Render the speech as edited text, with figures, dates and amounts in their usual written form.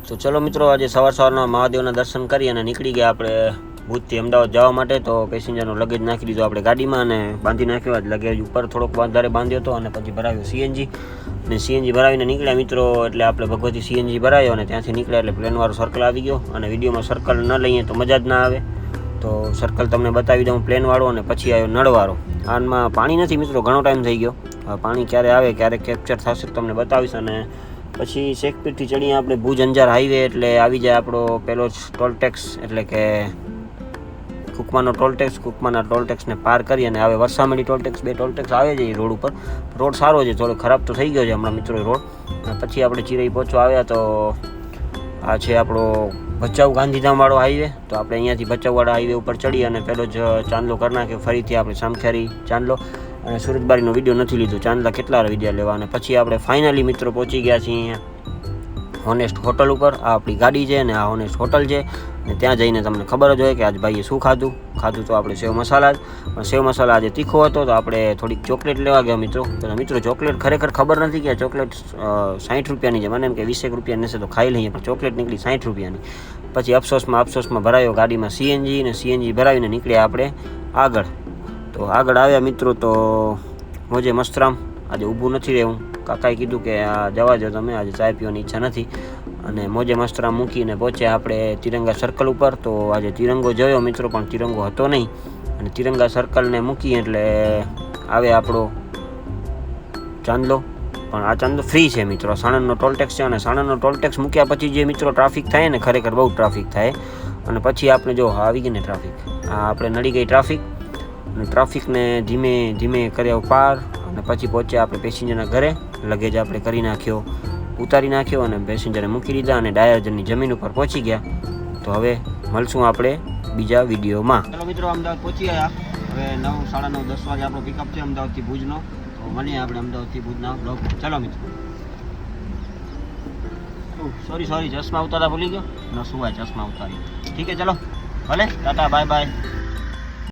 તો ચલો મિત્રો, આજે સવારના મહાદેવના દર્શન કરી અને નીકળી ગયા આપણે ભુજથી અમદાવાદ જવા માટે. તો પેસેન્જરનો લગેજ નાખી દીધો આપણે ગાડીમાં અને બાંધી નાખ્યો. લગેજ ઉપર થોડોક વધારે બાંધ્યો હતો અને પછી ભરાવ્યો સીએનજી. અને સીએનજી ભરાવીને નીકળ્યા મિત્રો. એટલે આપણે ભગવતી સીએનજી ભરાયો અને ત્યાંથી નીકળ્યા એટલે પ્લેનવાળો સર્કલ આવી ગયો. અને વિડીયોમાં સર્કલ ન લઈએ તો મજા જ ના આવે, તો સર્કલ તમને બતાવી દઉં પ્લેનવાળો. અને પછી આવ્યો નળવાળો. આમાં પાણી નથી મિત્રો, ઘણો ટાઈમ થઈ ગયો. પાણી ક્યારે આવે, ક્યારે કેપ્ચર થશે તમને બતાવીશ. અને પછી શેખપીરથી ચડીએ આપણે ભુજ અંજાર હાઈવે, એટલે આવી જાય આપણો પહેલો જ ટોલટેક્સ, એટલે કે કુકમાનો ટોલટેક્સ. કુકમાના ટોલટેક્સને પાર કરી અને આવે વરસામડી ટોલટેક્સ. 2 ટોલટેક્સ આવે છે એ રોડ ઉપર. રોડ સારો છે, થોડો ખરાબ તો થઈ ગયો છે હમણાં મિત્રો રોડ. પછી આપણે ચિરઈ પહોંચવા આવ્યા. તો આ છે આપણો ભચાઉ ગાંધીધામવાળો હાઈવે. તો આપણે અહીંયાથી ભચાઉવાળા હાઈવે ઉપર ચડી અને પહેલો જ ચાંદલો કરી નાખ્યો. ફરીથી આપણે સામખિયારી ચાંદલો અને સુરતબારીનો વિડીયો નથી લીધો, ચાંદલા કેટલા વિડીયો લેવા. અને પછી આપણે ફાઇનલી મિત્રો પહોંચી ગયા છીએ અહીંયા હોનેસ્ટ હોટલ ઉપર. આ આપણી ગાડી છે અને આ હોનેસ્ટ હોટલ છે. અને ત્યાં જઈને તમને ખબર જ હોય કે આજ ભાઈએ શું ખાધું તો આપણે સેવ મસાલા જ. પણ સેવ મસાલા આજે તીખો હતો તો આપણે થોડીક ચોકલેટ લેવા ગયા મિત્રો. તો મિત્રો ચોકલેટ ખરેખર ખબર નથી કે આ ચોકલેટ 60 રૂપિયાની છે. મને એમ કે 20 રૂપિયાની હશે તો ખાઈ લઈએ, પણ ચોકલેટ નીકળી 60 રૂપિયાની. પછી અફસોસમાં ભરાયો ગાડીમાં સીએનજી, અને સીએનજી ભરાવીને નીકળ્યા આપણે આગળ. તો આગળ આવ્યા મિત્રો તો મોજે મસ્તરામ. આજે ઊભું નથી રહેવું, કાકાએ કીધું કે આ જવા દો તમે, આજે ચાય પીવાની ઈચ્છા નથી. અને મોજે મસ્તરામ મૂકીને પહોંચ્યા આપણે તિરંગા સર્કલ ઉપર. તો આજે તિરંગો જોયો મિત્રો, પણ તિરંગો હતો નહીં. અને તિરંગા સર્કલને મૂકી એટલે આવે આપણો ચાંદલો. પણ આ ચાંદલો ફ્રી છે મિત્રો, સાણંદનો ટોલટેક્સ છે. અને સાણંદનો ટોલટેક્સ મૂક્યા પછી જે મિત્રો ટ્રાફિક થાય ને, ખરેખર બહુ ટ્રાફિક થાય. અને પછી આપણે જો આવી ગઈ ને ટ્રાફિક, આ આપણે નડી ગઈ ટ્રાફિક. અને ટ્રાફિકને ધીમે ધીમે કર્યા પાર. અને પછી પહોંચ્યા આપણે પેસેન્જરના ઘરે. લગેજ આપણે કરી નાખ્યો, ઉતારી નાખ્યો અને પેસેન્જરે મૂકી દીધા અને ડાયરજનની જમીન ઉપર પહોંચી ગયા. તો હવે મળશું આપણે બીજા વિડીયોમાં. ચલો મિત્રો, અમદાવાદ પહોંચી ગયા. હવે 9, 9:30, 10 વાગે આપણો પિકઅપ છે અમદાવાદથી ભુજનો. તો મળીએ આપણે અમદાવાદથી ભુજના બ્લોગ. ચલો મિત્રો. સોરી ચશ્મા ઉતારતા ભૂલી ગયો. ન સુવાય ચશ્મા ઉતારી. ઠીક છે, ચલો ભલે, ટાટા બાય બાય.